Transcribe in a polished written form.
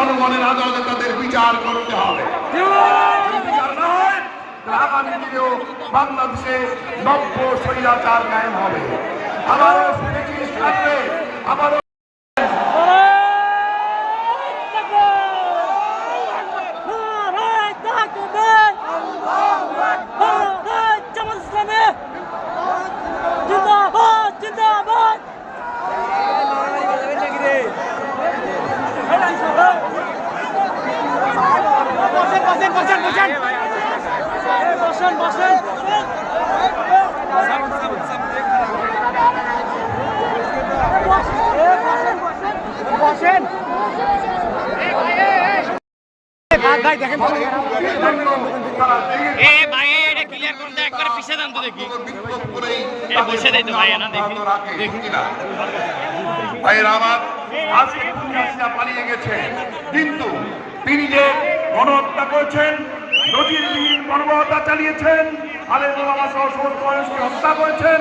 জনগণের আদালতে তাদের বিচার করতে হবে। বিচার না হয় আগামী দিনেও বাংলাদেশে নব্য স্বৈরাচার কায়েম হবে। আবারও শুনেছি থাকবে, আবারও পালিয়ে গেছে, কিন্তু তিনি যে গণহত্যা করেছেন, নজিরবিহীন গণহত্যা চালিয়েছেন, আলেম ওলামা সহ সমস্ত মানুষকে হত্যা করেছেন।